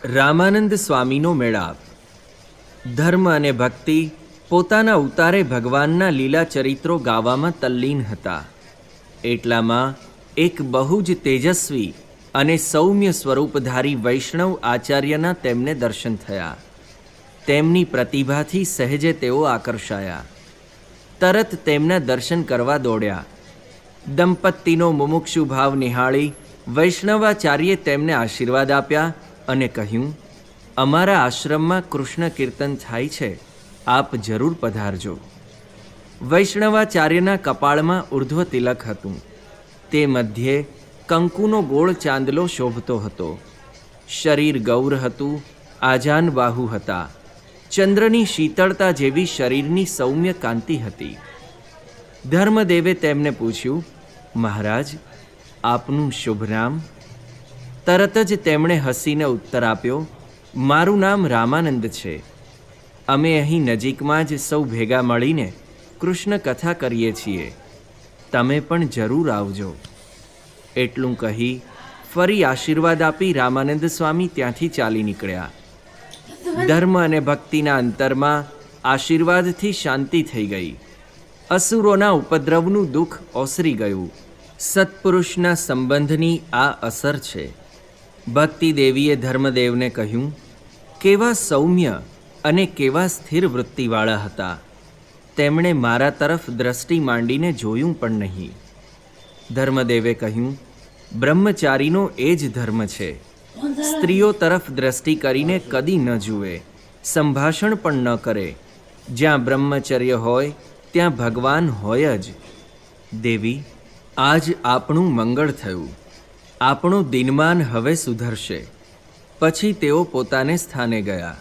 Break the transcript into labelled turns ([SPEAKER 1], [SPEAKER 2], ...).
[SPEAKER 1] રામાનંદ સ્વામીનો મેળાપ. ધર્મ અને ભક્તિ પોતાના ઉતારે ભગવાનના લીલા ચરિત્રો ગાવામાં તલ્લીન હતા. એટલામાં એક બહુ જ તેજસ્વી અને સૌમ્ય સ્વરૂપધારી વૈષ્ણવ આચાર્યના તેમને દર્શન થયા. તેમની પ્રતિભાથી સહેજે તેઓ આકર્ષાયા. તરત તેમના દર્શન કરવા દોડ્યા. દંપતીનો મુમુક્ષુ ભાવ નિહાળી વૈષ્ણવાચાર્યે તેમને આશીર્વાદ આપ્યા અને કહ્યું, અમારા આશ્રમમાં કૃષ્ણ કીર્તન થાય છે, આપ જરૂર પધારજો. વૈષ્ણવાચાર્યના કપાળમાં ઉર્ધ્વ તિલક હતું. તે મધ્યે કંકુનો ગોળ ચાંદલો શોભતો હતો. શરીર ગૌર હતું, આજાન બાહુ હતા. ચંદ્રની શીતળતા જેવી શરીરની સૌમ્ય કાંતિ હતી. ધર્મદેવે તેમને પૂછ્યું, મહારાજ, આપનું શુભ નામ? તરત જ તેમણે હસીને ઉત્તર આપ્યો, મારું નામ રામાનંદ છે. અમે અહીં નજીકમાં જ સૌ ભેગા મળીને કૃષ્ણ કથા કરીએ છીએ. તમે પણ જરૂર આવજો. એટલું કહી ફરી આશીર્વાદ આપી રામાનંદ સ્વામી ત્યાંથી ચાલી નીકળ્યા. ધર્મ અને ભક્તિના અંતરમાં આશીર્વાદથી શાંતિ થઈ ગઈ. અસુરોના ઉપદ્રવનું દુઃખ ઓસરી ગયું. સત્પુરુષના સંબંધની આ અસર છે. ભક્તિ દેવીએ ધર્મદેવને કહ્યું, કેવા સૌમ્ય અને કેવા સ્થિર વૃત્તિવાળા હતા. તેમણે મારા તરફ દ્રષ્ટિ માંડીને જોયું પણ નહીં. ધર્મદેવે કહ્યું, બ્રહ્મચારીનો એ જ ધર્મ છે. સ્ત્રીઓ તરફ દ્રષ્ટિ કરીને કદી ન જુએ, સંભાષણ પણ ન કરે. જ્યાં બ્રહ્મચર્ય હોય ત્યાં ભગવાન હોય જ. દેવી, આજ આપણું મંગળ થયું. આપણું દિનમાન હવે સુધરશે. પછી તેઓ પોતાને સ્થાને ગયા.